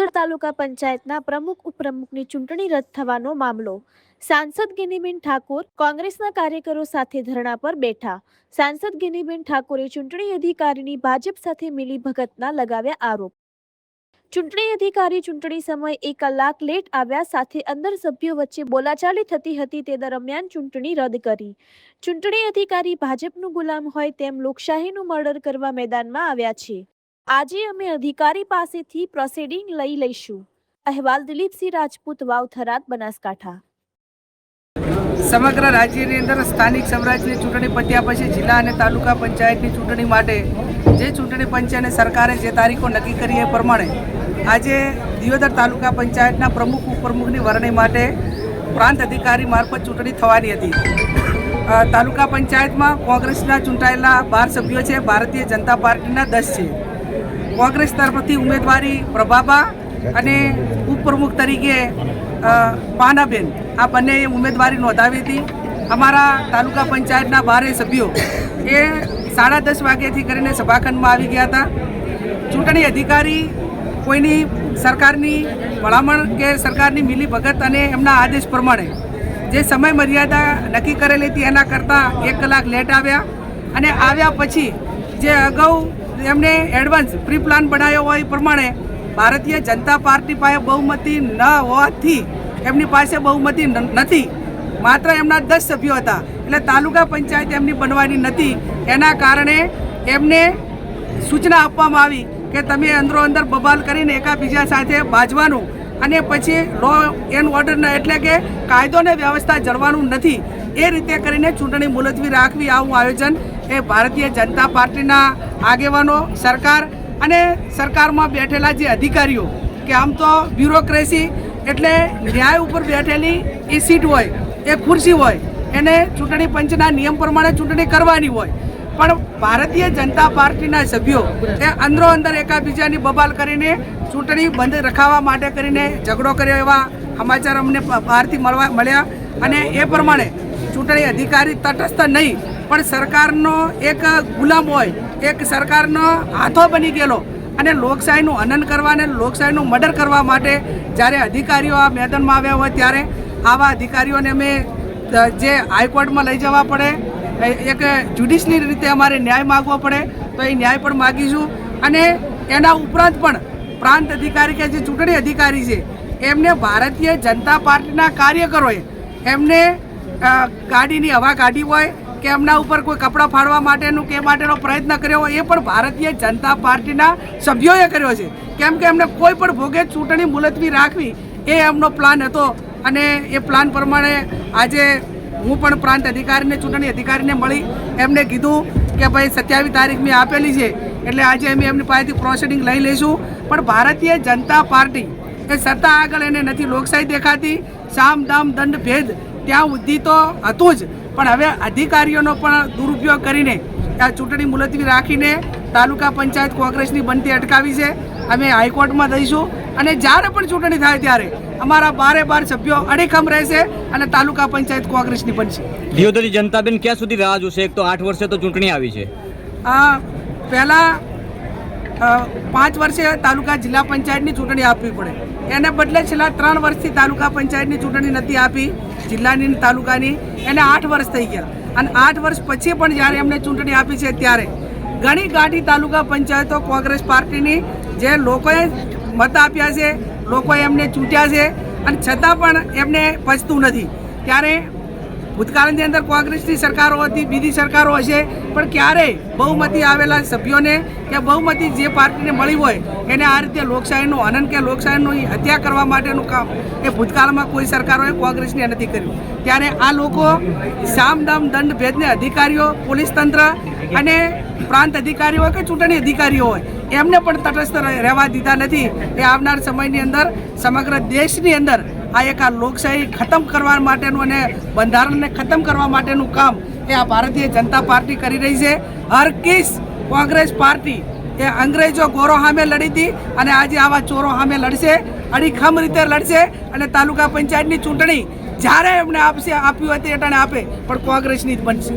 દિયોદર તાલુકા પંચાયતના પ્રમુખ ઉપપ્રમુખની ચૂંટણી રદ થવાનો મામલો। સાંસદ ગિનીબેન ઠાકોર કોંગ્રેસના કાર્યકરો સાથે ધરણા પર બેઠા। સાંસદ ગિનીબેન ઠાકોરે ચૂંટણી અધિકારીની ભાજપ સાથે મિલીભગતના લગાવ્યા આરોપ। ચૂંટણી અધિકારી ચૂંટણી સમય 1 કલાક લેટ આવ્યા સાથે અંદર સભ્યો વચ્ચે બોલાચાલી થતી હતી તે દરમિયાન ચૂંટણી રદ કરી। ચૂંટણી અધિકારી ભાજપનું ગુલામ હોય તેમ લોકશાહીનું મર્ડર કરવા મેદાનમાં આવ્યા છે। આજે અમે અધિકારી પાસેથી પ્રોસિડિંગ લઈ લઈશું। અહેવાલ દિલીપસિંહ રાજપૂત, વાવ, થરાદ, બનાસકાંઠા। સમગ્ર રાજ્યની અંદર સ્થાનિક સ્વરાજની ચૂંટણી પત્યા પછી જિલ્લા અને તાલુકા પંચાયતની ચૂંટણી માટે જે ચૂંટણી પંચ અને સરકારે જે તારીખો નક્કી કરી એ પ્રમાણે આજે દિયોદર તાલુકા પંચાયતના પ્રમુખ ઉપપ્રમુખની વરણી માટે પ્રાંત અધિકારી મારફત ચૂંટણી થવાની હતી। તાલુકા પંચાયતમાં કોંગ્રેસના ચૂંટાયેલા 12 સભ્યો છે, ભારતીય જનતા પાર્ટીના 10 છે। કોંગ્રેસ તરફથી ઉમેદવારી પ્રભાબા અને ઉપપ્રમુખ તરીકે પાનાબેન આ બંને ઉમેદવારી નોંધાવી હતી। અમારા તાલુકા પંચાયતના 12 સભ્યો એ 10:30 વાગ્યાથી કરીને સભાખંડમાં આવી ગયા હતા। ચૂંટણી અધિકારી કોઈની સરકારની ભલામણ કે સરકારની મિલીભગત અને એમના આદેશ પ્રમાણે જે સમય મર્યાદા નક્કી કરેલી હતી એના કરતાં 1 કલાક લેટ આવ્યા અને આવ્યા પછી જે અગાઉ એમને એડવાન્સ પ્રી પ્લાન બનાવ્યો હોય એ પ્રમાણે ભારતીય જનતા પાર્ટી પાસે બહુમતી ન હોવાથી એમની પાસે બહુમતી નથી, માત્ર એમના 10 સભ્યો હતા એટલે તાલુકા પંચાયત એમની બનવાની નથી। એના કારણે એમને સૂચના આપવામાં આવી કે તમે અંદરો અંદર બબાલ કરીને એકાબીજા સાથે બાજવાનું અને પછી લો એન્ડ ઓર્ડર એટલે કે કાયદો અને વ્યવસ્થા જળવાનું નથી, એ રીતે કરીને ચૂંટણી મુલતવી રાખવી આવું આયોજન એ ભારતીય જનતા પાર્ટીના આગેવાનો, સરકાર અને સરકારમાં બેઠેલા જે અધિકારીઓ કે આમ તો બ્યુરોક્રેસી એટલે ન્યાય ઉપર બેઠેલી એ સીટ હોય, એ ખુરશી હોય, એને ચૂંટણી પંચના નિયમ પ્રમાણે ચૂંટણી કરવાની હોય, પણ ભારતીય જનતા પાર્ટીના સભ્યો એ અંદરો અંદર એકાબીજાની બબાલ કરીને ચૂંટણી બંધ રખાવવા માટે કરીને ઝઘડો કર્યો એવા સમાચાર અમને બહારથી મળ્યા અને એ પ્રમાણે ચૂંટણી અધિકારી તટસ્થ નહીં પણ સરકારનો એક ગુલામ હોય, એક સરકારનો હાથો બની ગયેલો અને લોકશાહીનું હનન કરવા અને લોકશાહીનું મર્ડર કરવા માટે જ્યારે અધિકારીઓ આ મેદાનમાં આવ્યા હોય ત્યારે આવા અધિકારીઓને અમે જે હાઈકોર્ટમાં લઈ જવા પડે, એક જ્યુડિશિયલ રીતે અમારે ન્યાય માગવો પડે તો એ ન્યાય પણ માગીશું। અને એના ઉપરાંત પણ પ્રાંત અધિકારી કે જે ચૂંટણી અધિકારી છે એમને ભારતીય જનતા પાર્ટીના કાર્યકરોએ એમને ગાડીની હવા કાઢી હોય કે એમના ઉપર કોઈ કપડાં ફાડવા માટેનું કે માટેનો પ્રયત્ન કર્યો હોય એ પણ ભારતીય જનતા પાર્ટીના સભ્યોએ કર્યો છે, કેમ કે એમને કોઈ પણ ભોગે ચૂંટણી મુલતવી રાખવી એ એમનો પ્લાન હતો અને એ પ્લાન પ્રમાણે આજે હું પણ પ્રાંત અધિકારીને ચૂંટણી અધિકારીને મળી એમને કીધું કે ભાઈ 27 તારીખ મેં આપેલી છે એટલે આજે અમે એમની પાસેથી પ્રોસિડિંગ લઈ લઈશું, પણ ભારતીય જનતા પાર્ટી એ સત્તા આગળ એને નથી લોકશાહી દેખાતી, સામ દામ દંડ ભેદ ત્યાં સુધી તો હતું જ, પણ હવે અધિકારીઓનો પણ દુરુપયોગ કરીને આ ચૂંટણી મુલતવી રાખીને તાલુકા પંચાયત કોંગ્રેસની બનતી અટકાવી છે। અમે હાઈકોર્ટમાં દઈશું અને જ્યારે પણ ચૂંટણી થાય ત્યારે અમારા 12 સભ્યો અડીખમ રહેશે અને તાલુકા પંચાયત કોંગ્રેસની બનશે। દિયોદરની જનતાબેન ક્યાં સુધી રાહ જોશે? એક તો 8 વર્ષે તો ચૂંટણી આવી છે, પહેલાં 5 વર્ષે તાલુકા જિલ્લા પંચાયતની ચૂંટણી આપવી પડે, એને બદલે છેલ્લા 3 વર્ષથી તાલુકા પંચાયતની ચૂંટણી નથી આપી જિલ્લાની તાલુકાની, એને 8 વર્ષ થઈ ગયા અને 8 વર્ષ પછી પણ જ્યારે એમને ચૂંટણી આપી છે ત્યારે ઘણી ગાંઠી તાલુકા પંચાયતો કોંગ્રેસ પાર્ટીની જે લોકોએ મત આપ્યા છે, લોકોએ એમને ચૂંટ્યા છે અને છતાં પણ એમને પચતું નથી। ત્યારે ભૂતકાળની અંદર કોંગ્રેસની સરકારો હતી, બીજી સરકારો હશે, પણ ક્યારેય બહુમતી આવેલા સભ્યોને કે બહુમતી જે પાર્ટીને મળી હોય એને આ રીતે લોકશાહીનું હનન કે લોકશાહીની હત્યા કરવા માટેનું કામ એ ભૂતકાળમાં કોઈ સરકારોએ કોંગ્રેસને નથી કર્યું। ત્યારે આ લોકો સામ દામ દંડ ભેદને અધિકારીઓ, પોલીસ તંત્ર અને પ્રાંત અધિકારીઓ કે ચૂંટણી અધિકારીઓ હોય એમને પણ તટસ્થ રહેવા દીધા નથી। એ આવનાર સમયની અંદર સમગ્ર દેશની અંદર આ એક આ લોકશાહી ખતમ કરવા માટેનું અને બંધારણને ખતમ કરવા માટેનું કામ એ આ ભારતીય જનતા પાર્ટી કરી રહી છે। હરકીસ કોંગ્રેસ પાર્ટી એ અંગ્રેજો ગોરો સામે લડી હતી અને આજે આવા ચોરો સામે લડશે, અડીખમ રીતે લડશે અને તાલુકા પંચાયતની ચૂંટણી જ્યારે એમને આપ્યું હતી એટલે આપે પણ કોંગ્રેસની જ બનશે।